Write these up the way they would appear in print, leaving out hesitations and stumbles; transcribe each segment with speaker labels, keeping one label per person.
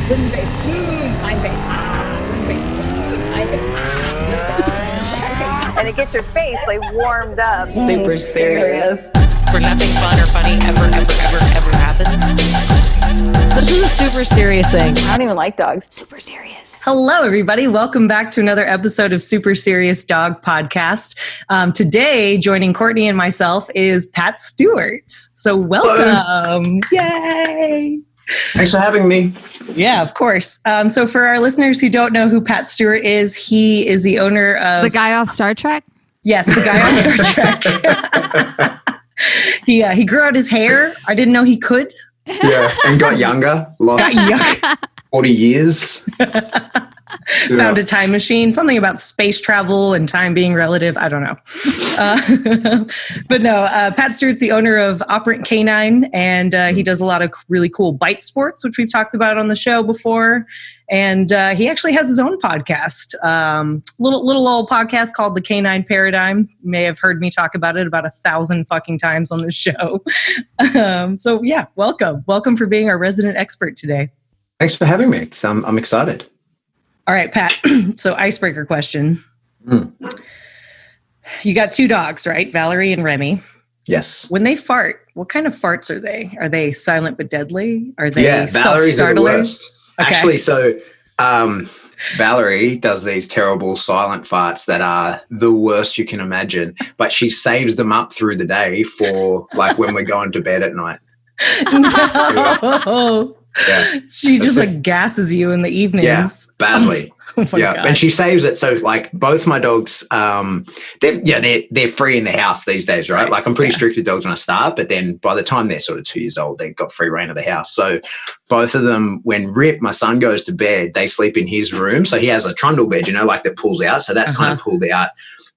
Speaker 1: Wooden face. Hind face. Wooden face. Hind face.
Speaker 2: And it gets your face like warmed up.
Speaker 1: Super serious.
Speaker 3: Where nothing fun or funny ever happens. This is a super serious thing.
Speaker 2: I don't even like dogs.
Speaker 3: Super serious.
Speaker 4: Hello, everybody. Welcome back to another episode of Super Serious Dog Podcast. Today, joining Courtney and myself is Pat Stewart. So welcome.
Speaker 5: Hello.
Speaker 4: Yay.
Speaker 5: Thanks for having me.
Speaker 4: Yeah, of course. So for our listeners who don't know who Pat Stewart is, he is the owner of...
Speaker 6: The guy off Star Trek?
Speaker 4: Yes, the guy off Star Trek. He grew out his hair. I didn't know he could.
Speaker 5: Yeah, and got younger. Lost 40 years.
Speaker 4: Found a time machine. Something about space travel and time being relative. I don't know. But no, Pat Stewart's the owner of Operant Canine, and he does a lot of really cool bite sports, which we've talked about on the show before. And he actually has his own podcast, little old podcast called the Canine Paradigm. You may have heard me talk about it about 1,000 fucking times on this show. So yeah, welcome for being our resident expert today.
Speaker 5: Thanks for having me. I'm excited.
Speaker 4: All right, Pat. So icebreaker question. You got two dogs, right? Valerie and Remy.
Speaker 5: Yes.
Speaker 4: When they fart, what kind of farts are they? Are they silent but deadly? Are they
Speaker 5: Valerie's are the
Speaker 4: self-startlers?
Speaker 5: worst.
Speaker 4: Okay.
Speaker 5: Actually, so Valerie does these terrible silent farts that are the worst you can imagine, but she saves them up through the day for like when we're going to bed at night.
Speaker 4: No.
Speaker 5: Yeah.
Speaker 4: She just like gasses you in the evenings.
Speaker 5: Yeah, badly.
Speaker 4: Oh my
Speaker 5: yeah,
Speaker 4: God.
Speaker 5: and she saves it. So like both my dogs, they're free in the house these days, right? Like I'm pretty strict with dogs when I start, but then by the time they're sort of 2 years old, they've got free reign of the house. So both of them, when Rip, my son, goes to bed, they sleep in his room. So he has a trundle bed, like that pulls out. So that's kind of pulled out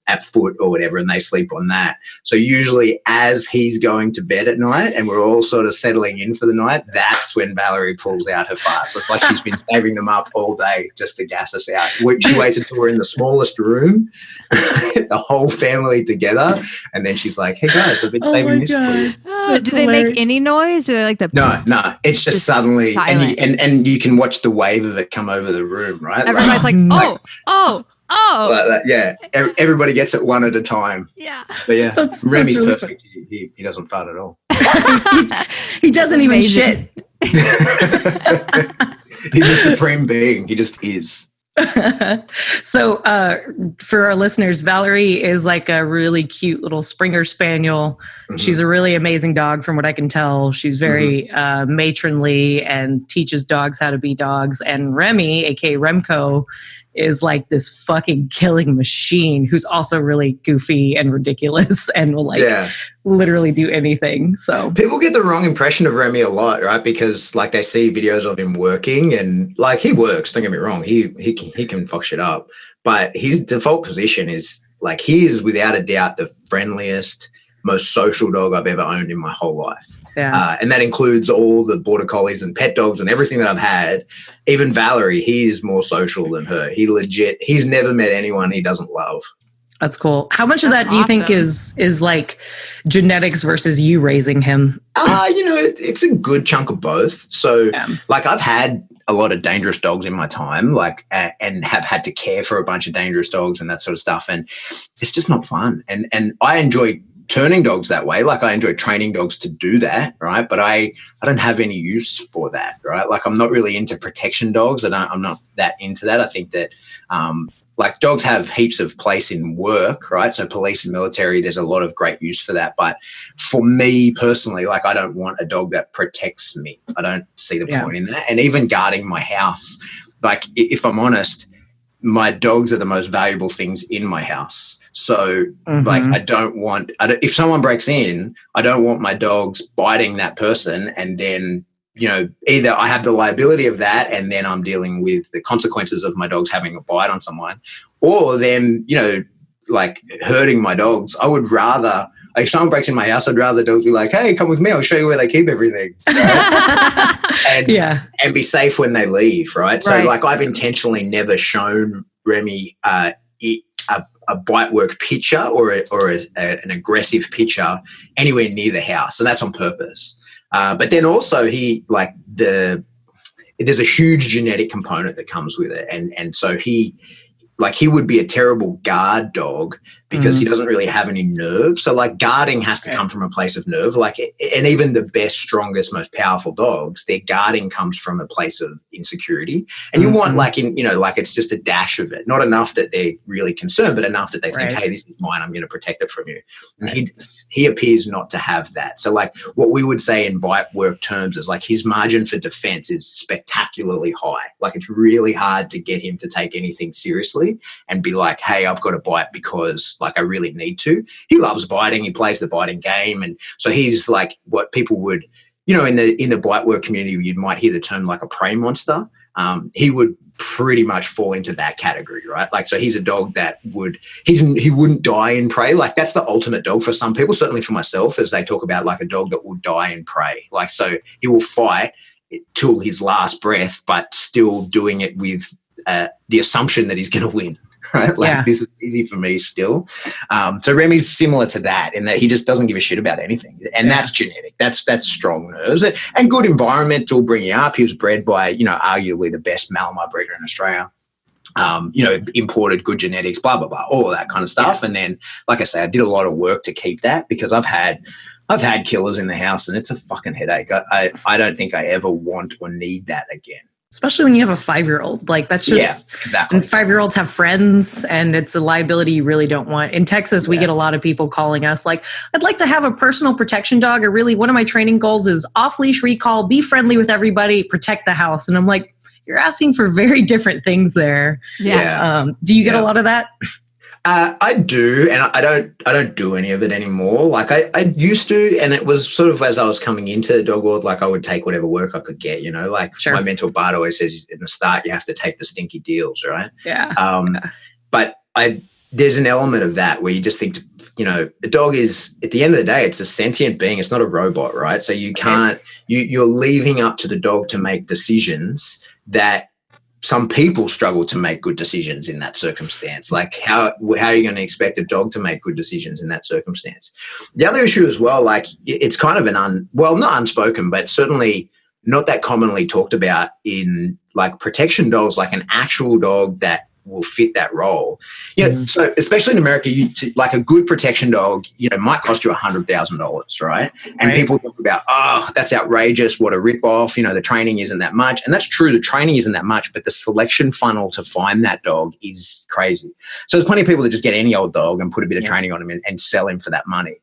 Speaker 5: at foot or whatever, and they sleep on that. So usually as he's going to bed at night and we're all sort of settling in for the night, that's when Valerie pulls out her farts. So it's like she's been saving them up all day just to gas us out. She waits until we're in the smallest room, the whole family together, and then she's like, hey guys, I've been saving this for you.
Speaker 6: Do they make any noise? Do they like the...
Speaker 5: No, it's just suddenly, and you can watch the wave of it come over the room, right?
Speaker 6: Everybody's like, oh.
Speaker 5: Like that, yeah. Everybody gets it one at a time.
Speaker 6: Yeah.
Speaker 5: But yeah, Remy's
Speaker 4: really
Speaker 5: perfect. He doesn't fart at all.
Speaker 4: He doesn't even shit.
Speaker 5: He's a supreme being. He just is.
Speaker 4: So for our listeners, Valerie is like a really cute little Springer Spaniel. Mm-hmm. She's a really amazing dog from what I can tell. She's very matronly and teaches dogs how to be dogs. And Remy, aka Remco, is like this fucking killing machine who's also really goofy and ridiculous and will literally do anything. So
Speaker 5: people get the wrong impression of Remy a lot, right? Because like they see videos of him working and like he works, don't get me wrong, he can fuck shit up. But his default position is like he is without a doubt the friendliest, most social dog I've ever owned in my whole life.
Speaker 4: Yeah.
Speaker 5: And that includes all the border collies and pet dogs and everything that I've had. Even Valerie, he is more social than her. He's never met anyone he doesn't love.
Speaker 4: That's cool. How much of that do you think is like genetics versus you raising him?
Speaker 5: It's a good chunk of both. So like I've had a lot of dangerous dogs in my time, like, and have had to care for a bunch of dangerous dogs and that sort of stuff. And it's just not fun. And I enjoy turning dogs that way. Like I enjoy training dogs to do that, right? But I don't have any use for that, right? Like I'm not really into protection dogs. I'm not that into that. I think that like dogs have heaps of place in work, right? So police and military, there's a lot of great use for that. But for me personally, like I don't want a dog that protects me. I don't see the point in that. And even guarding my house, like if I'm honest, my dogs are the most valuable things in my house. So like if someone breaks in, I don't want my dogs biting that person and then, either I have the liability of that and then I'm dealing with the consequences of my dogs having a bite on someone, or them, like hurting my dogs. I would rather, if someone breaks in my house, I'd rather dogs be like, hey, come with me, I'll show you where they keep everything. Right? And be safe when they leave, right? So like I've intentionally never shown Remy a bite work picture or an aggressive picture anywhere near the house. And that's on purpose. But then also there's a huge genetic component that comes with it. And so he would be a terrible guard dog because he doesn't really have any nerve. So like guarding has to come from a place of nerve. And even the best, strongest, most powerful dogs, their guarding comes from a place of insecurity. And you want it's just a dash of it, not enough that they're really concerned, but enough that they think, hey, this is mine, I'm going to protect it from you. And he appears not to have that. So like what we would say in bite work terms is like his margin for defense is spectacularly high. Like it's really hard to get him to take anything seriously and be like, hey, I've got to bite because like I really need to. He loves biting. He plays the biting game. And so he's like what people would, in the bite work community, you might hear the term like a prey monster. He would pretty much fall into that category, right? Like, so he's a dog that he wouldn't die in prey. Like that's the ultimate dog for some people, certainly for myself, as they talk about like a dog that will die in prey. Like, so he will fight till his last breath, but still doing it with the assumption that he's going to win. Right? Like this is easy for me still. So Remy's similar to that in that he just doesn't give a shit about anything. And that's genetic. That's strong nerves and good environmental bringing up. He was bred by, arguably the best Malamute breeder in Australia. Imported good genetics, blah, blah, blah, all of that kind of stuff. And then, like I say, I did a lot of work to keep that because I've had killers in the house and it's a fucking headache. I don't think I ever want or need that again.
Speaker 4: Especially when you have a 5-year-old. Like that's just,
Speaker 5: exactly.
Speaker 4: And 5-year-olds have friends and it's a liability you really don't want. In Texas, we get a lot of people calling us like, I'd like to have a personal protection dog, or really one of my training goals is off-leash recall, be friendly with everybody, protect the house. And I'm like, you're asking for very different things there.
Speaker 6: Yeah.
Speaker 4: Do you get a lot of that?
Speaker 5: I do, and I don't do any of it anymore. Like I used to, and it was sort of as I was coming into the dog world, like I would take whatever work I could get, my mentor Bart always says in the start, you have to take the stinky deals, right?
Speaker 4: Yeah.
Speaker 5: But there's an element of that where you just think, a dog is, at the end of the day, it's a sentient being. It's not a robot, right? So you can't, you're leaving up to the dog to make decisions that some people struggle to make good decisions in that circumstance. Like how are you going to expect a dog to make good decisions in that circumstance? The other issue as well, like it's kind of not unspoken, but certainly not that commonly talked about in like protection dogs, like an actual dog that will fit that role. So especially in America, like a good protection dog, might cost you $100,000, right? And people talk about, that's outrageous, what a rip-off, the training isn't that much. And that's true, the training isn't that much, but the selection funnel to find that dog is crazy. So there's plenty of people that just get any old dog and put a bit of training on him and sell him for that money.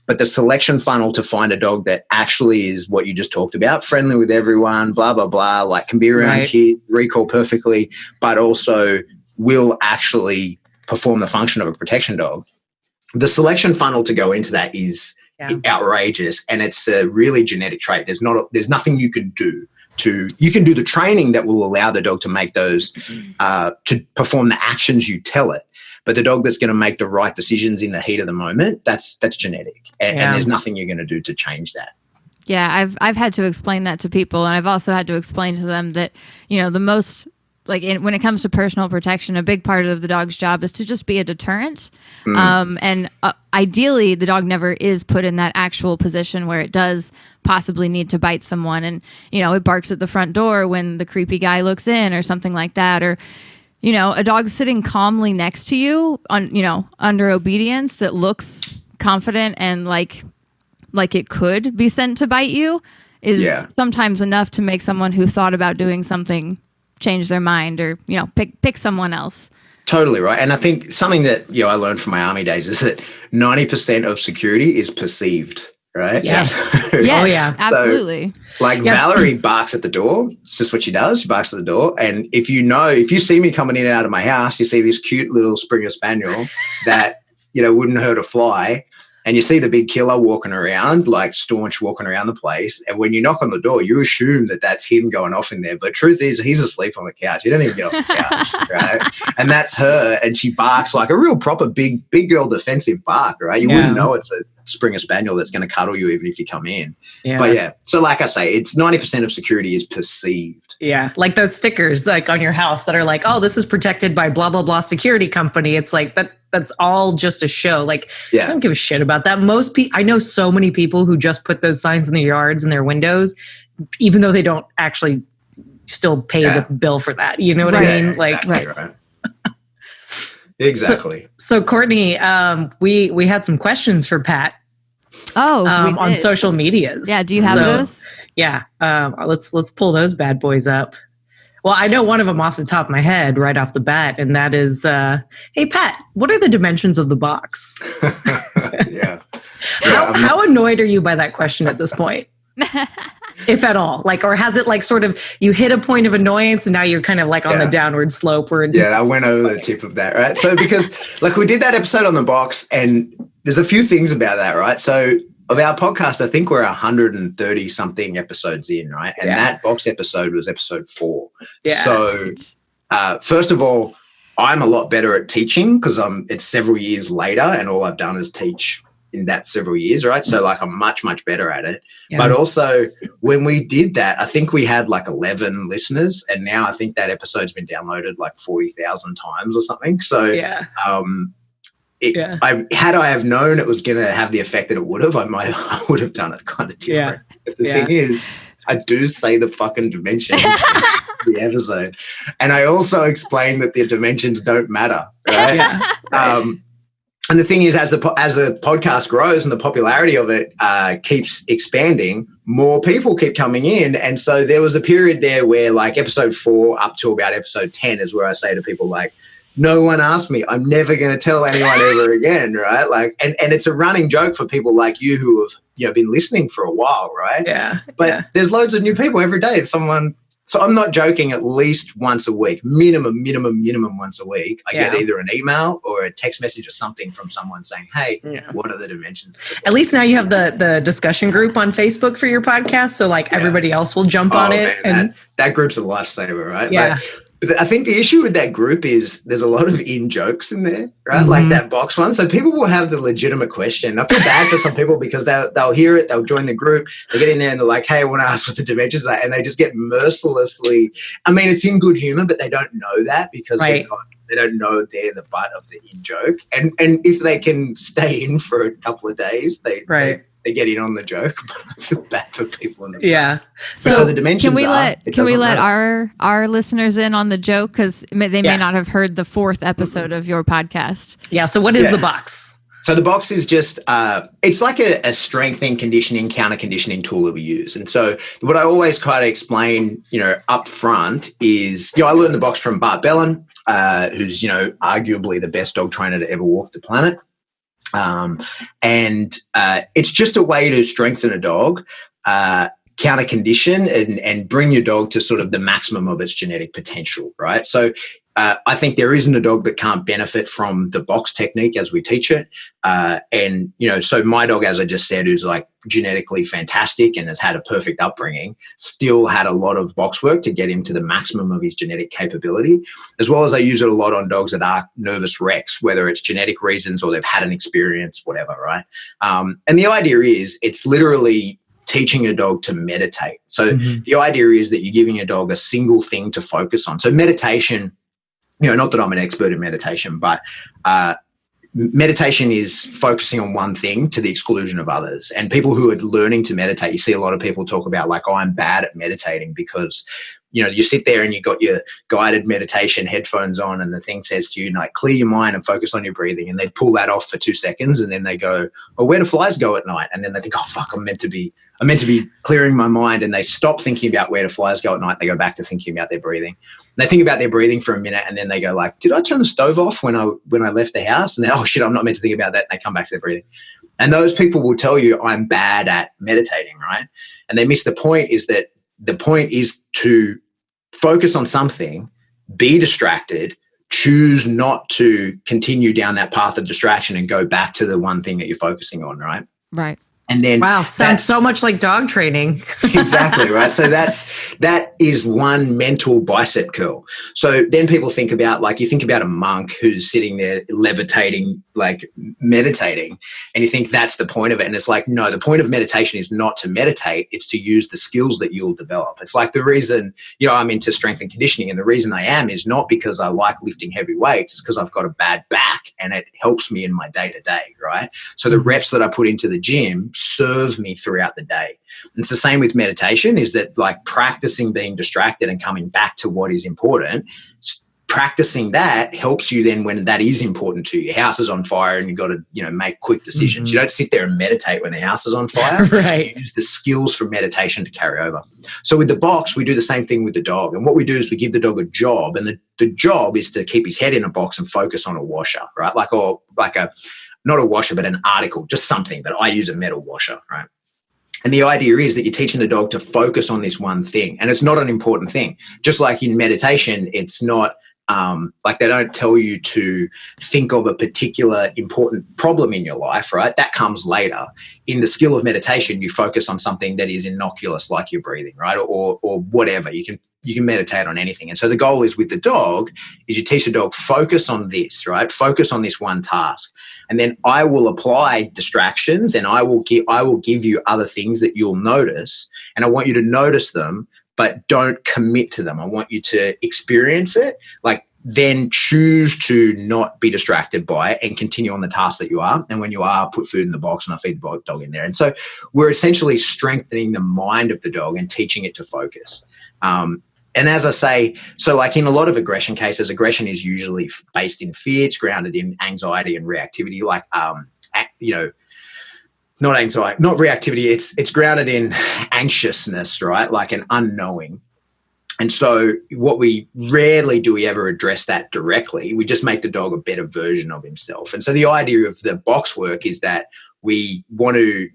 Speaker 5: But the selection funnel to find a dog that actually is what you just talked about, friendly with everyone, blah, blah, blah, like can be around kids, recall perfectly, but also will actually perform the function of a protection dog. The selection funnel to go into that is outrageous, and it's a really genetic trait. There's nothing you can do you can do the training that will allow the dog to make those, to perform the actions you tell it. But the dog that's going to make the right decisions in the heat of the moment, that's genetic, and there's nothing you're going to do to change that.
Speaker 6: Yeah, I've had to explain that to people, and I've also had to explain to them that the most. When it comes to personal protection, a big part of the dog's job is to just be a deterrent. And ideally, the dog never is put in that actual position where it does possibly need to bite someone. And, it barks at the front door when the creepy guy looks in or something like that. Or, a dog sitting calmly next to you under obedience that looks confident and like it could be sent to bite you is sometimes enough to make someone who thought about doing something change their mind or, pick someone else.
Speaker 5: Totally right. And I think something that, I learned from my army days is that 90% of security is perceived, right?
Speaker 4: Yeah.
Speaker 6: Yes, absolutely.
Speaker 5: So, Valerie barks at the door. It's just what she does. She barks at the door. And if you see me coming in and out of my house, you see this cute little Springer Spaniel that, wouldn't hurt a fly. And you see the big killer walking around, like staunch walking around the place. And when you knock on the door, you assume that that's him going off in there. But truth is, he's asleep on the couch. He don't even get off the couch, right? And that's her. And she barks like a real proper big girl defensive bark, right? You wouldn't know it's a Springer Spaniel that's going to cuddle you even if you come in. Yeah. But so like I say, it's 90% of security is perceived.
Speaker 4: Yeah, like those stickers like on your house that are like, oh, this is protected by blah, blah, blah security company. It's like that's all just a show. Like, I don't give a shit about that. I know so many people who just put those signs in their yards and their windows, even though they don't actually still pay the bill for that. You know what I mean? Like,
Speaker 5: right. Exactly.
Speaker 4: So Courtney, we had some questions for Pat.
Speaker 6: Oh,
Speaker 4: on social medias.
Speaker 6: Yeah. Do you have those?
Speaker 4: Yeah. Let's pull those bad boys up. Well, I know one of them off the top of my head, right off the bat, and that is, hey Pat, what are the dimensions of the box?
Speaker 5: Yeah.
Speaker 4: How annoyed are you by that question at this point? If at all, like, or has it like sort of, you hit a point of annoyance and now you're kind of like on the downward slope?
Speaker 5: I went over the tip of that, right? So because like we did that episode on the box, and there's a few things about that, right? So of our podcast, I think we're 130 something episodes in, right? And that box episode was episode 4. Yeah. So first of all, I'm a lot better at teaching because it's several years later and all I've done is teach in that several years, right? So like I'm much, much better at it. Yeah. But also when we did that, I think we had like 11 listeners, and now I think that episode's been downloaded like 40,000 times or something. So had I have known it was going to have the effect that it would have, I would have done it kind of different. Yeah. But the thing is, I do say the fucking dimensions in the episode, and I also explain that the dimensions don't matter, right? And the thing is, as the podcast grows and the popularity of it keeps expanding, more people keep coming in. And so there was a period there where like episode 4 up to about episode 10 is where I say to people like, no one asked me. I'm never going to tell anyone ever again, right? Like, and it's a running joke for people like you who have been listening for a while, right? Yeah. But there's loads of new people every day. So I'm not joking, at least once a week, minimum once a week, I get either an email or a text message or something from someone saying, hey, what are the dimensions?
Speaker 4: At least now you have the discussion group on Facebook for your podcast. So like everybody else will jump on it.
Speaker 5: Man, and that group's a lifesaver, right? Yeah. But I think the issue with that group is there's a lot of in-jokes in there, right? Like that box one. So people will have the legitimate question. I feel bad for some people because they'll hear it, they'll join the group, they get in there and they're like, hey, I want to ask what the dimensions are. And they just get mercilessly, I mean, it's in good humor, but they don't know that because they don't know they're the butt of the in-joke. And if they can stay in for a couple of days, they get in on the joke, but I feel bad for people in the stuff. So the dimensions
Speaker 6: can we let our listeners in on the joke? Because they may not have heard the 4th episode of your podcast.
Speaker 4: Yeah. So what is the box?
Speaker 5: So the box is just, it's like a strength and conditioning, counter conditioning tool that we use. And so what I always kind of explain, up front is, I learned the box from Bart Bellin, who's, arguably the best dog trainer to ever walk the planet. And it's just a way to strengthen a dog, counter condition and bring your dog to sort of the maximum of its genetic potential, right? So I think there isn't a dog that can't benefit from the box technique as we teach it. And, so my dog, as I just said, who's like genetically fantastic and has had a perfect upbringing, still had a lot of box work to get him to the maximum of his genetic capability, as well as I use it a lot on dogs that are nervous wrecks, whether it's genetic reasons or they've had an experience, whatever, right? And the idea is it's literally teaching a dog to meditate. So the idea is that you're giving a dog a single thing to focus on. So meditation, not that I'm an expert in meditation, but meditation is focusing on one thing to the exclusion of others. And people who are learning to meditate, you see a lot of people talk about like, I'm bad at meditating because, you sit there and you got your guided meditation headphones on and the thing says to you, like, clear your mind and focus on your breathing. And they pull that off for 2 seconds and then they go, oh, where do flies go at night? And then they think, oh, fuck, I'm meant to be clearing my mind. And they stop thinking about where do flies go at night. They go back to thinking about their breathing. And they think about their breathing for a minute and then they go like, did I turn the stove off when I left the house? And then, oh shit, I'm not meant to think about that. And they come back to their breathing. And those people will tell you I'm bad at meditating, right? And they miss the point is that the point is to focus on something, be distracted, choose not to continue down that path of distraction and go back to the one thing that you're focusing on, right?
Speaker 6: Right.
Speaker 5: And then
Speaker 4: sounds so much like dog training.
Speaker 5: Exactly, right? So that is one mental bicep curl. So then people think about, like, you think about a monk who's sitting there levitating like meditating, and you think that's the point of it. And it's like, no, the point of meditation is not to meditate. It's to use the skills that you'll develop. It's like the reason, I'm into strength and conditioning. And the reason I am is not because I like lifting heavy weights. It's because I've got a bad back and it helps me in my day to day. Right. So the reps that I put into the gym serve me throughout the day. And it's the same with meditation, is that like practicing being distracted and coming back to what is important. Practicing that helps you then when that is important to you. Your house is on fire and you've got to, make quick decisions. You don't sit there and meditate when the house is on fire.
Speaker 4: Right.
Speaker 5: You use the skills from meditation to carry over. So with the box, we do the same thing with the dog. And what we do is we give the dog a job, and the job is to keep his head in a box and focus on a washer, right? Not a washer, but an article, just something. But I use a metal washer, right? And the idea is that you're teaching the dog to focus on this one thing. And it's not an important thing. Just like in meditation, it's not like they don't tell you to think of a particular important problem in your life, right? That comes later. In the skill of meditation, you focus on something that is innocuous, like your breathing, right? Or whatever. You can meditate on anything. And so the goal is with the dog is you teach the dog, focus on this, right? Focus on this one task. And then I will apply distractions, and I will give you other things that you'll notice. And I want you to notice them, but don't commit to them. I want you to experience it, like then choose to not be distracted by it and continue on the task that you are. And when you are, put food in the box and I feed the dog in there. And so we're essentially strengthening the mind of the dog and teaching it to focus. And as I say, so like in a lot of aggression cases, aggression is usually based in fear. It's grounded in anxiety and reactivity, like, not anxiety, not reactivity. It's grounded in anxiousness, right? Like an unknowing. And so what we rarely do we ever address that directly. We just make the dog a better version of himself. And so the idea of the box work is that we want to,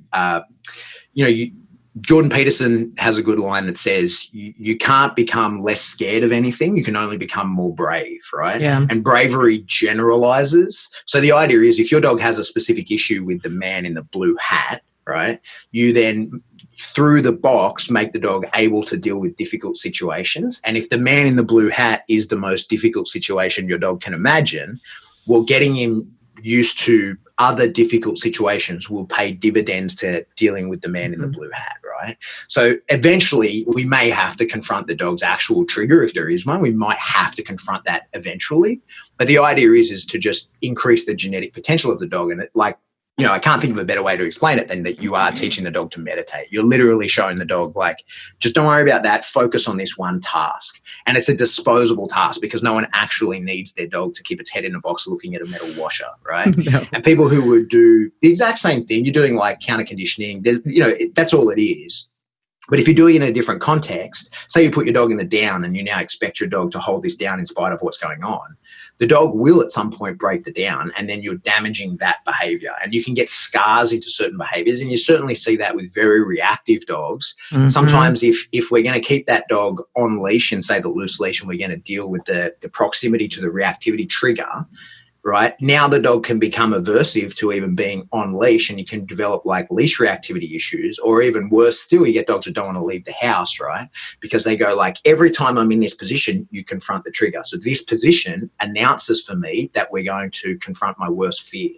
Speaker 5: Jordan Peterson has a good line that says you can't become less scared of anything. You can only become more brave, right?
Speaker 4: Yeah.
Speaker 5: And bravery generalizes. So the idea is if your dog has a specific issue with the man in the blue hat, right, you then through the box make the dog able to deal with difficult situations. And if the man in the blue hat is the most difficult situation your dog can imagine, well, getting him used to other difficult situations will pay dividends to dealing with the man in the blue hat, right? So eventually we may have to confront the dog's actual trigger if there is one. We might have to confront that eventually. But the idea is to just increase the genetic potential of the dog. And I can't think of a better way to explain it than that you are teaching the dog to meditate. You're literally showing the dog, like, just don't worry about that. Focus on this one task. And it's a disposable task because no one actually needs their dog to keep its head in a box looking at a metal washer, right? No. And people who would do the exact same thing, you're doing like counter conditioning. That's all it is. But if you're doing it in a different context, say you put your dog in the down and you now expect your dog to hold this down in spite of what's going on, the dog will at some point break the down, and then you're damaging that behavior. And you can get scars into certain behaviors, and you certainly see that with very reactive dogs. Mm-hmm. Sometimes if we're going to keep that dog on leash and say the loose leash, and we're going to deal with the proximity to the reactivity trigger, right? Now the dog can become aversive to even being on leash, and you can develop like leash reactivity issues, or even worse still, you get dogs that don't want to leave the house, right? Because they go like, every time I'm in this position, you confront the trigger. So this position announces for me that we're going to confront my worst fear.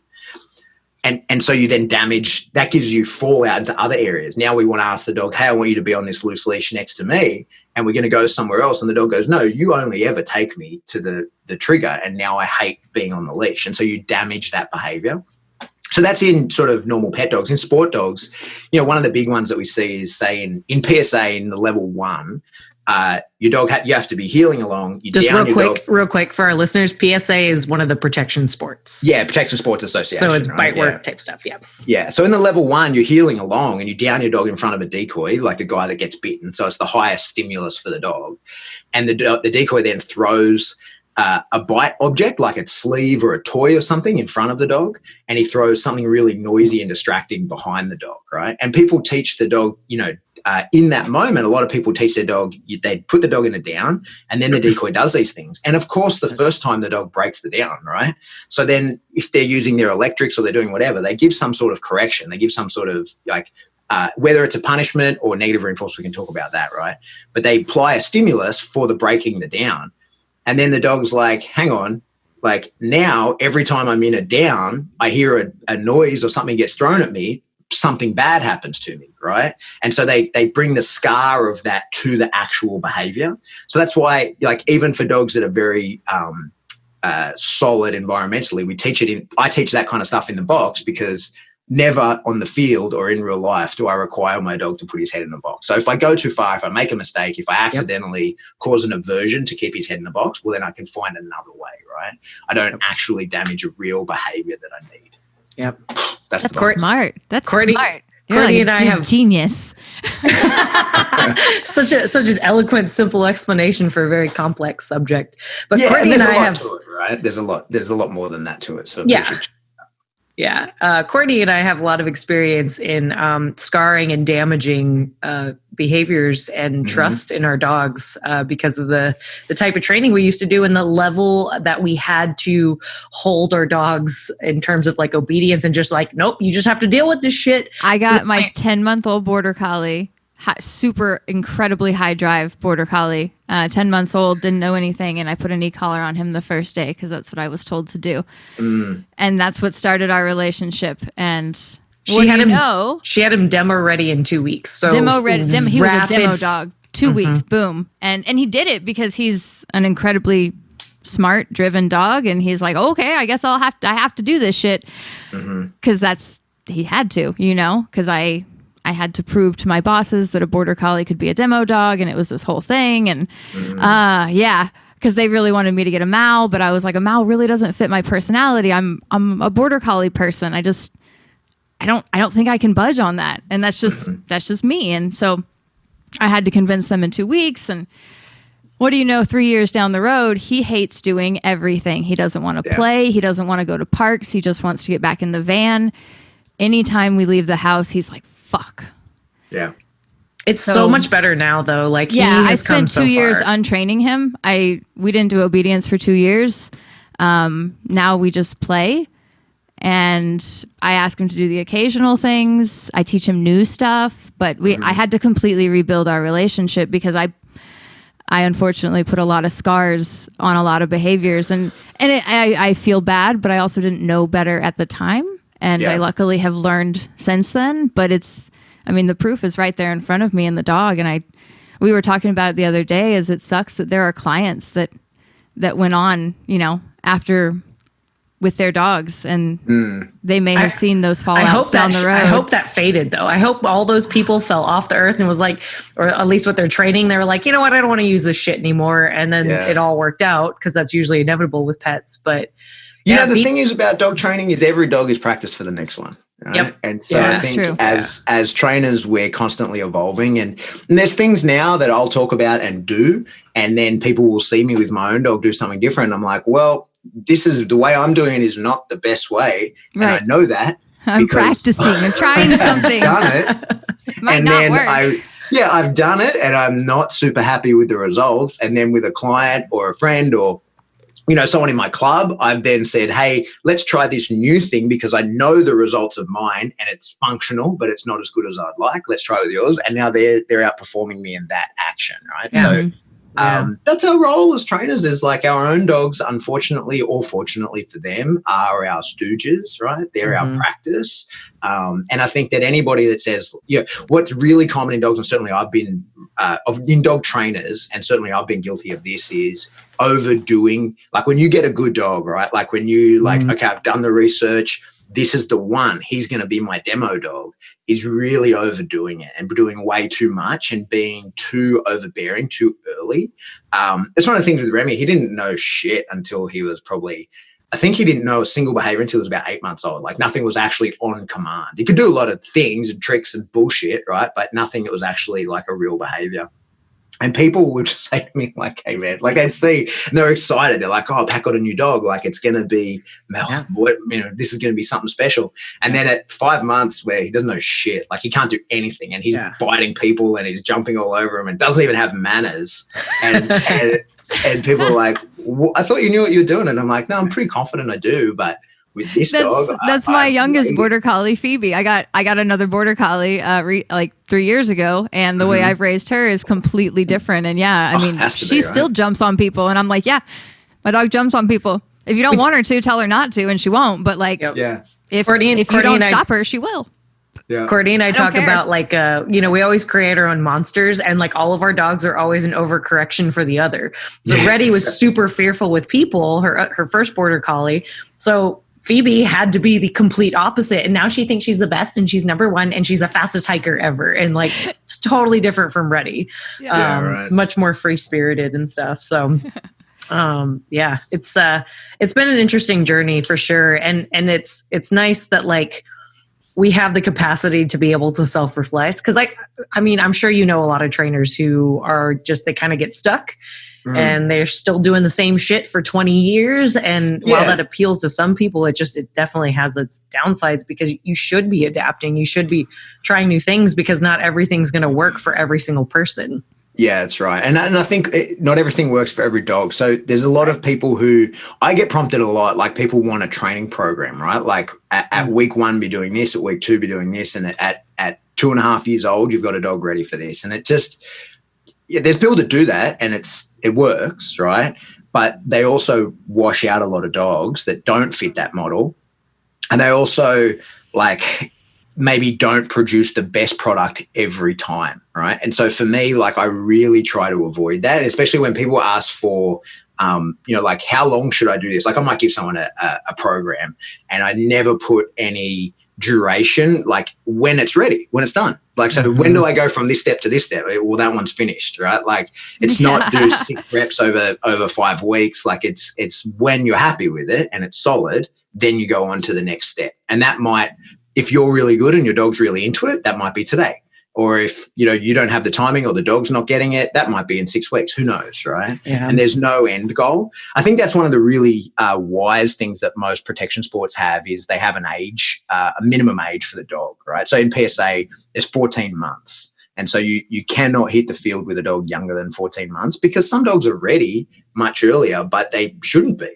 Speaker 5: And so you then damage, that gives you fallout into other areas. Now we want to ask the dog, hey, I want you to be on this loose leash next to me, and we're going to go somewhere else. And the dog goes, no, you only ever take me to the trigger, and now I hate being on the leash. And so you damage that behavior. So that's in sort of normal pet dogs. In sport dogs, one of the big ones that we see is, say, in PSA in the level 1, your dog, you have to be heeling along.
Speaker 4: Just real quick for our listeners, PSA is one of the protection sports.
Speaker 5: Yeah, Protection Sports Association.
Speaker 4: So it's
Speaker 5: right?
Speaker 4: bite work type stuff, yeah.
Speaker 5: Yeah, so in the level 1, you're heeling along and you down your dog in front of a decoy, like the guy that gets bitten. So it's the highest stimulus for the dog. And the decoy then throws a bite object, like a sleeve or a toy or something, in front of the dog, and he throws something really noisy and distracting behind the dog, right? And people teach the dog, in that moment, a lot of people teach their dog, they put the dog in a down, and then the decoy does these things. And of course, the first time the dog breaks the down, right? So then if they're using their electrics or they're doing whatever, they give some sort of correction. They give some sort of whether it's a punishment or negative reinforcement, we can talk about that, right? But they apply a stimulus for the breaking the down. And then the dog's like, hang on, Like now, every time I'm in a down, I hear a noise or something gets thrown at me, something bad happens to me, right? And so they bring the scar of that to the actual behavior. So that's why, like, even for dogs that are very solid environmentally, I teach that kind of stuff in the box, because never on the field or in real life do I require my dog to put his head in the box. So if I go too far, if I make a mistake, if I accidentally cause an aversion to keep his head in the box, well, then I can find another way, right? I don't actually damage a real behavior that I need.
Speaker 4: Yep.
Speaker 5: That's
Speaker 6: smart. That's
Speaker 4: Courtney,
Speaker 6: smart. You're
Speaker 4: Courtney
Speaker 6: like
Speaker 4: and I have
Speaker 6: genius.
Speaker 4: such an eloquent, simple explanation for a very complex subject. But
Speaker 5: yeah,
Speaker 4: Courtney
Speaker 5: and
Speaker 4: and I have
Speaker 5: to it, right? There's a lot more than that to it. So
Speaker 4: yeah. Courtney and I have a lot of experience in scarring and damaging behaviors and trust in our dogs because of the type of training we used to do and the level that we had to hold our dogs in terms of like obedience and just like, nope, you just have to deal with this shit.
Speaker 6: I got my 10-month-old border collie, super incredibly high drive border collie, 10 months old, didn't know anything, and I put an e-collar on him the first day because that's what I was told to do. And that's what started our relationship. And she had him
Speaker 4: demo ready in 2 weeks. So
Speaker 6: demo ready. He was a demo dog. 2 weeks, boom. And he did it because he's an incredibly smart, driven dog, and he's like, okay, I guess I have to do this shit because he had to, because I had to prove to my bosses that a border collie could be a demo dog, and it was this whole thing. And because they really wanted me to get a Mal, but I was like, a Mal really doesn't fit my personality. I'm a border collie person. I don't think I can budge on that, and that's just me. And so I had to convince them in 2 weeks. And what do you know? 3 years down the road, he hates doing everything. He doesn't want to play. He doesn't want to go to parks. He just wants to get back in the van. Anytime we leave the house, he's like, fuck.
Speaker 5: Yeah.
Speaker 4: It's so much better now, though. Like,
Speaker 6: I spent 2 years untraining him. We didn't do obedience for 2 years. Now we just play, and I ask him to do the occasional things. I teach him new stuff, but I had to completely rebuild our relationship because I unfortunately put a lot of scars on a lot of behaviors, and I feel bad, but I also didn't know better at the time. And I luckily have learned since then, but the proof is right there in front of me and the dog. And we were talking about it the other day, is it sucks that there are clients that went on, after with their dogs, and they may have seen those fallouts down the road.
Speaker 4: I hope that faded, though. I hope all those people fell off the earth and was like, or at least with their training, they were like, you know what, I don't want to use this shit anymore. And then it all worked out, because that's usually inevitable with pets. But
Speaker 5: the thing is about dog training is every dog is practice for the next one. Right?
Speaker 4: Yep.
Speaker 5: And so I think as trainers, we're constantly evolving, and there's things now that I'll talk about and do, and then people will see me with my own dog do something different. I'm like, well, this is the way I'm doing it is not the best way. Right. And I know that.
Speaker 6: I'm practicing. I'm trying something.
Speaker 5: I've done it.
Speaker 6: Might not work.
Speaker 5: I've done it, and I'm not super happy with the results. And then with a client or a friend or someone in my club, I've then said, hey, let's try this new thing because I know the results of mine and it's functional, but it's not as good as I'd like. Let's try with yours. And now they're outperforming me in that action, right?
Speaker 4: Yeah.
Speaker 5: So that's our role as trainers, is like our own dogs, unfortunately or fortunately for them, are our stooges, right? They're our practice. And I think that anybody that says, what's really common in dogs, and certainly I've been in dog trainers, and certainly I've been guilty of this, is overdoing. Like when you get a good dog, right? Like when you okay, I've done the research, this is the one, he's going to be my demo dog, is really overdoing it and doing way too much and being too overbearing too early. It's one of the things with Remy. He didn't know shit until he was I think he didn't know a single behavior until he was about 8 months old. Like nothing was actually on command. He could do a lot of things and tricks and bullshit, right? But nothing that was actually like a real behavior. And people would say to me, like, hey, man, like they'd see, and they're excited. They're like, oh, Pat got a new dog. Like it's going to be, this is going to be something special. And then at 5 months where he doesn't know shit, like he can't do anything, and he's biting people and he's jumping all over them and doesn't even have manners. And people are like, I thought you knew what you were doing. And I'm like, no, I'm pretty confident I do. But with this dog,
Speaker 6: that's my youngest border collie, Phoebe. I got another border collie like 3 years ago, and the way I've raised her is completely different. And she still jumps on people, and I'm like, yeah, my dog jumps on people. If you don't want her to, tell her not to, and she won't. But like,
Speaker 5: Yeah.
Speaker 6: if
Speaker 4: Courtney
Speaker 6: you don't
Speaker 4: and I-
Speaker 6: stop her, she will.
Speaker 5: Yeah.
Speaker 4: Courtney and I
Speaker 6: don't
Speaker 4: talk
Speaker 6: care.
Speaker 4: about like, we always create our own monsters, and like all of our dogs are always an overcorrection for the other. So Reddy was super fearful with people, her first border collie. So Phoebe had to be the complete opposite. And now she thinks she's the best and she's number one and she's the fastest hiker ever. And like, it's totally different from Reddy.
Speaker 5: Right.
Speaker 4: It's much more free spirited and stuff. So it's been an interesting journey for sure. And it's nice that like, we have the capacity to be able to self-reflect. Cause I mean, I'm sure you know a lot of trainers who are just, they kind of get stuck and they're still doing the same shit for 20 years. And while that appeals to some people, it definitely has its downsides, because you should be adapting. You should be trying new things, because not everything's going to work for every single person.
Speaker 5: Yeah, that's right. And I think not everything works for every dog. So there's a lot of people who I get prompted a lot, like people want a training program, right? Like at week 1, be doing this, at week 2, be doing this. And at 2.5 years old, you've got a dog ready for this. And it just, there's people that do that and it works, right? But they also wash out a lot of dogs that don't fit that model. And they also like maybe don't produce the best product every time, right? And so for me, like I really try to avoid that, especially when people ask for, like how long should I do this? Like I might give someone a program and I never put any duration, like when it's ready, when it's done. Like, so when do I go from this step to this step? Well, that one's finished, right? Like it's not do 6 reps over 5 weeks. Like it's when you're happy with it and it's solid, then you go on to the next step. And that might, if you're really good and your dog's really into it, that might be today. Or if, you don't have the timing or the dog's not getting it, that might be in 6 weeks. Who knows, right?
Speaker 4: Yeah.
Speaker 5: And there's no end goal. I think that's one of the really wise things that most protection sports have is they have an age, a minimum age for the dog, right? So in PSA, there's 14 months. And so you cannot hit the field with a dog younger than 14 months because some dogs are ready much earlier, but they shouldn't be.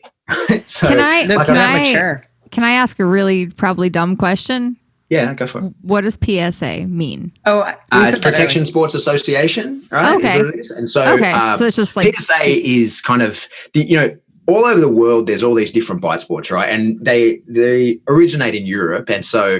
Speaker 5: So,
Speaker 6: Can I
Speaker 4: mature.
Speaker 6: Can I ask a really probably dumb question?
Speaker 5: Yeah, go for it.
Speaker 6: What does PSA mean?
Speaker 4: Oh,
Speaker 5: It's Protection Sports Association, right?
Speaker 6: Okay.
Speaker 5: Is what it is. And so,
Speaker 6: So it's just like
Speaker 5: PSA is kind of all over the world. There's all these different bite sports, right? And they originate in Europe, and so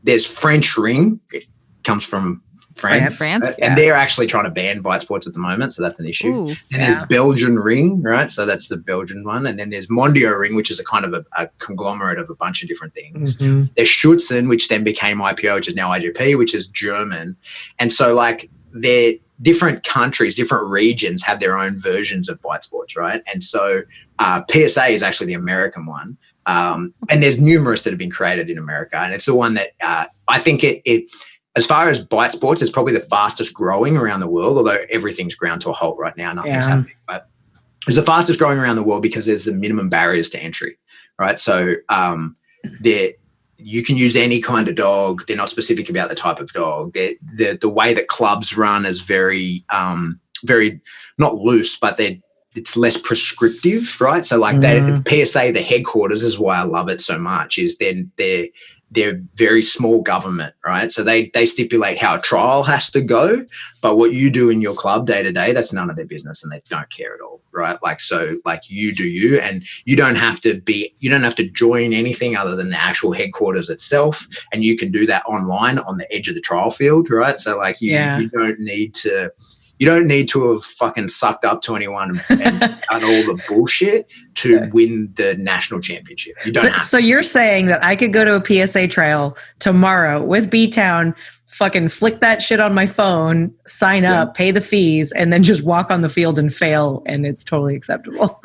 Speaker 5: there's French ring. It comes from France. And they're actually trying to ban bite sports at the moment, so that's an issue.
Speaker 6: Ooh,
Speaker 5: and there's Belgian ring, right? So that's the Belgian one. And then there's Mondio ring, which is a kind of a conglomerate of a bunch of different things.
Speaker 4: Mm-hmm.
Speaker 5: There's Schutzen, which then became IPO, which is now IGP, which is German. And so like they're different countries, different regions have their own versions of bite sports, right? And so PSA is actually the American one. And there's numerous that have been created in America. And it's the one that I think it as far as bite sports, it's probably the fastest growing around the world, although everything's ground to a halt right now. Nothing's happening. But it's the fastest growing around the world because there's the minimum barriers to entry, right? So you can use any kind of dog. They're not specific about the type of dog. The way that clubs run is very, very not loose, but it's less prescriptive, right? So like the PSA, the headquarters is why I love it so much, is then they're very small government, right? So they stipulate how a trial has to go, but what you do in your club day to day, that's none of their business, and they don't care at all, right? Like, so like you do you, and you don't have to join anything other than the actual headquarters itself. And you can do that online on the edge of the trial field, right? So like you don't need to have fucking sucked up to anyone and done all the bullshit to win the national championship. You don't have
Speaker 4: so you're saying that I could go to a PSA trial tomorrow with B-Town, fucking flick that shit on my phone, sign up, pay the fees, and then just walk on the field and fail, and it's totally acceptable.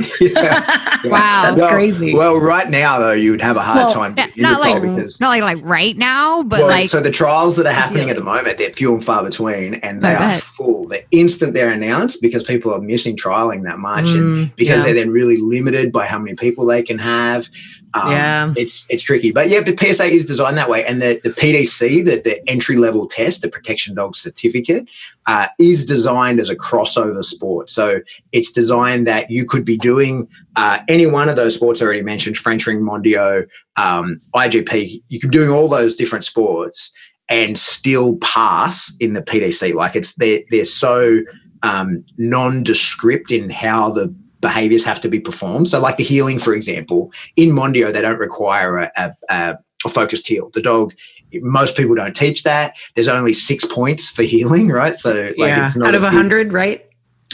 Speaker 6: Wow.
Speaker 4: That's crazy.
Speaker 5: Well, right now, though, you would have a hard time.
Speaker 6: Not like right now, but
Speaker 5: so the trials that are happening at the moment, they're few and far between, and they are full. The instant they're announced, because people are missing trialing that much, and because they're then really limited by how many people they can have. It's tricky. But the PSA is designed that way. And the PDC, the entry level test, the protection dog certificate, is designed as a crossover sport. So it's designed that you could be doing any one of those sports I already mentioned, French ring, Mondio, IGP. You could be doing all those different sports and still pass in the PDC. Like they're so nondescript in how the behaviors have to be performed. So like the heeling, for example, in Mondio, they don't require a focused heel. The dog, most people don't teach that. There's only 6 points for heeling, right? So like it's not
Speaker 4: out of 100, right?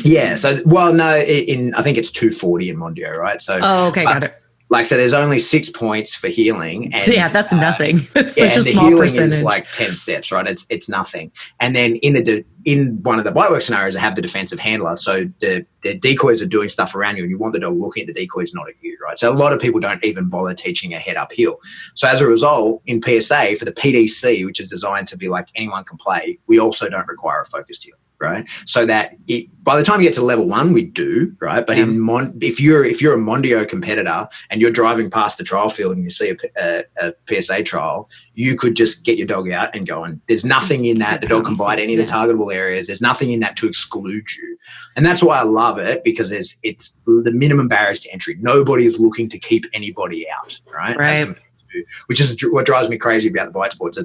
Speaker 5: Yeah. So, well, no, I think it's 240 in Mondio, right? So,
Speaker 4: okay, got it.
Speaker 5: Like, so there's only 6 points for healing. And,
Speaker 4: yeah, that's nothing. That's
Speaker 5: yeah,
Speaker 4: such a
Speaker 5: the
Speaker 4: small
Speaker 5: healing
Speaker 4: percentage.
Speaker 5: is like 10 steps, right? It's nothing. And then in one of the bite work scenarios, I have the defensive handler. So the decoys are doing stuff around you and you want the dog looking at the decoys, not at you, right? So a lot of people don't even bother teaching a head up heel. So as a result, in PSA, for the PDC, which is designed to be like anyone can play, we also don't require a focused heel. Right, so that by the time you get to level 1, we do, right. But if you're a Mondio competitor and you're driving past the trial field and you see a PSA trial, you could just get your dog out and go. And there's nothing in that. The dog can bite any of the targetable areas. There's nothing in that to exclude you, and that's why I love it, because it's the minimum barriers to entry. Nobody is looking to keep anybody out, right?
Speaker 4: Right.
Speaker 5: Which is what drives me crazy about the bite sports.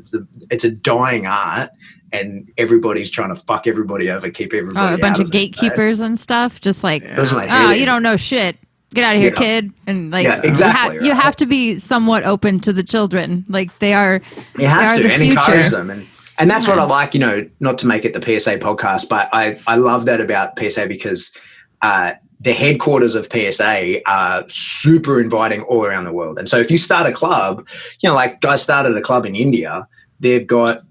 Speaker 5: It's a dying art, and everybody's trying to fuck everybody over, keep everybody out.
Speaker 6: A bunch of
Speaker 5: it,
Speaker 6: gatekeepers and stuff, just like, you don't know shit. Get out of here, kid. And like,
Speaker 5: exactly,
Speaker 6: you have to be somewhat open to the children. Like they are.
Speaker 5: You have to, and
Speaker 6: future.
Speaker 5: encourage them. And that's what I like. Not to make it the PSA podcast, but I love that about PSA because the headquarters of PSA are super inviting all around the world. And so if you start a club, like guys started a club in India, they've got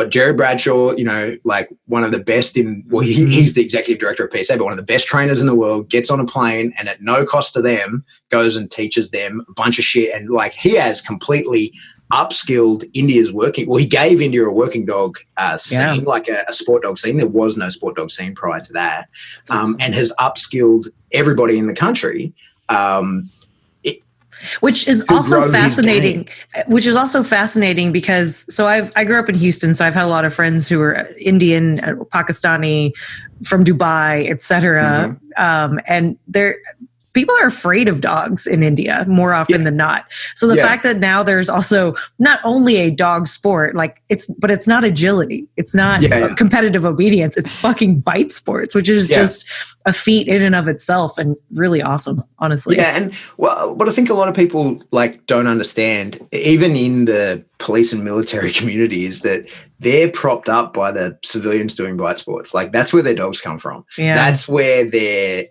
Speaker 5: Jerry Bradshaw, like one of the best he's the executive director of PSA, but one of the best trainers in the world, gets on a plane and at no cost to them goes and teaches them a bunch of shit. And like he has completely upskilled India's he gave India a working dog scene, like a sport dog scene. There was no sport dog scene prior to that, and has upskilled everybody in the country.
Speaker 4: Which is also fascinating. Because I grew up in Houston, so I've had a lot of friends who are Indian, Pakistani, from Dubai, etc. And people are afraid of dogs in India more often than not. So the fact that now there's also not only a dog sport, but it's not agility. It's not competitive obedience. It's fucking bite sports, which is just a feat in and of itself and really awesome, honestly.
Speaker 5: Yeah. And what I think a lot of people don't understand, even in the police and military community, is that they're propped up by the civilians doing bite sports. Like that's where their dogs come from. Yeah. That's where their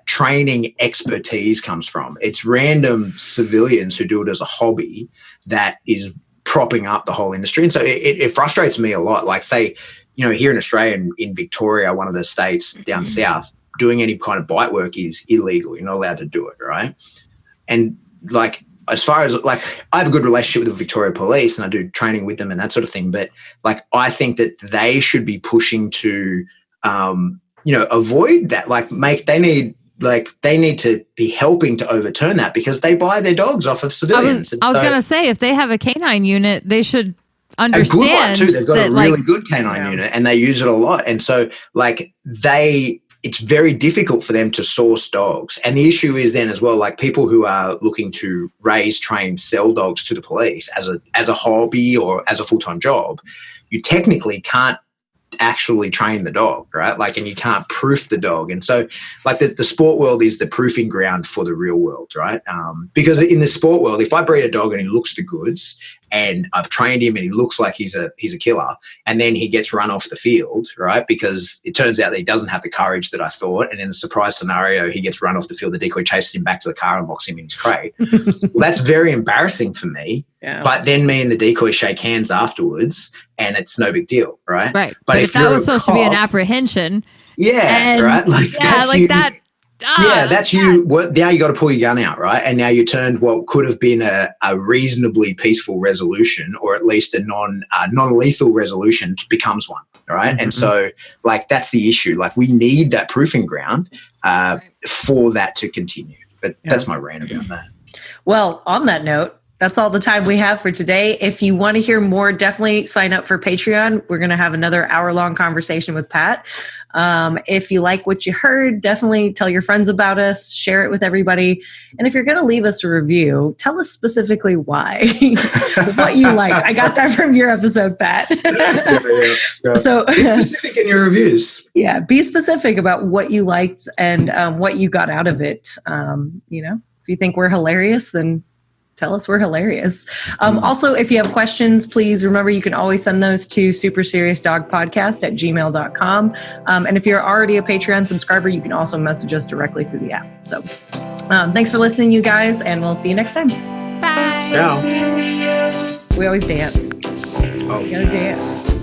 Speaker 5: training expertise comes from. It's random civilians who do it as a hobby that is propping up the whole industry. And so it frustrates me a lot. Like say, here in Australia, in Victoria, one of the states down south, doing any kind of bite work is illegal. You're not allowed to do it, right? And as far as I have a good relationship with the Victoria Police and I do training with them and that sort of thing. But I think that they should be pushing to, avoid that. They need to be helping to overturn that because they buy their dogs off of civilians.
Speaker 6: I was going to say, if they have a canine unit, they should understand.
Speaker 5: A good one too. They've got a really good canine unit and they use it a lot. And so it's very difficult for them to source dogs. And the issue is then as well, people who are looking to raise, train, sell dogs to the police as a hobby or as a full-time job, you technically can't actually train the dog, right? And you can't proof the dog. And so the sport world is the proofing ground for the real world, right? Because in the sport world, if I breed a dog and he looks the goods and I've trained him and he looks like he's a killer and then he gets run off the field, right? Because it turns out that he doesn't have the courage that I thought. And in a surprise scenario, he gets run off the field. The decoy chases him back to the car and locks him in his crate. Well, that's very embarrassing for me. Yeah. But then me and the decoy shake hands afterwards and it's no big deal, right?
Speaker 6: Right. But if that was supposed to be an apprehension.
Speaker 5: Yeah, right? That's you. Now you got to pull your gun out, right? And now you turned what could have been a reasonably peaceful resolution, or at least a non-lethal resolution, becomes one, right? Mm-hmm. And so, that's the issue. We need that proofing ground for that to continue. But that's my rant about that.
Speaker 4: Well, on that note, That's all the time we have for today. If you want to hear more, definitely sign up for Patreon. We're going to have another hour-long conversation with Pat. If you like what you heard, definitely tell your friends about us, share it with everybody. And if you're going to leave us a review, tell us specifically why, what you liked. I got that from your episode, Pat.
Speaker 5: Yeah.
Speaker 4: So
Speaker 5: be specific in your reviews.
Speaker 4: Yeah, be specific about what you liked and what you got out of it. If you think we're hilarious, then tell us we're hilarious. Also, if you have questions, please remember you can always send those to superseriousdogpodcast@gmail.com. And if you're already a Patreon subscriber, you can also message us directly through the app. So thanks for listening, you guys, and we'll see you next time.
Speaker 6: Bye.
Speaker 5: Ciao.
Speaker 4: We always dance.
Speaker 5: Oh.
Speaker 4: You gotta dance.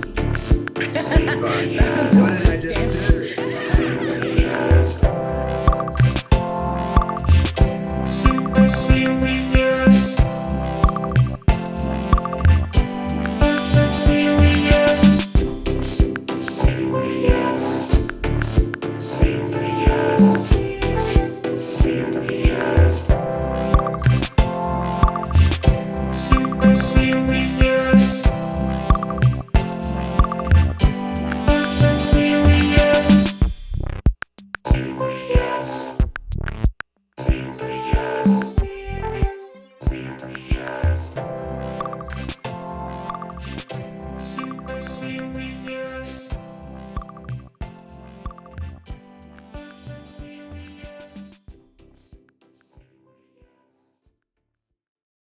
Speaker 5: Bye.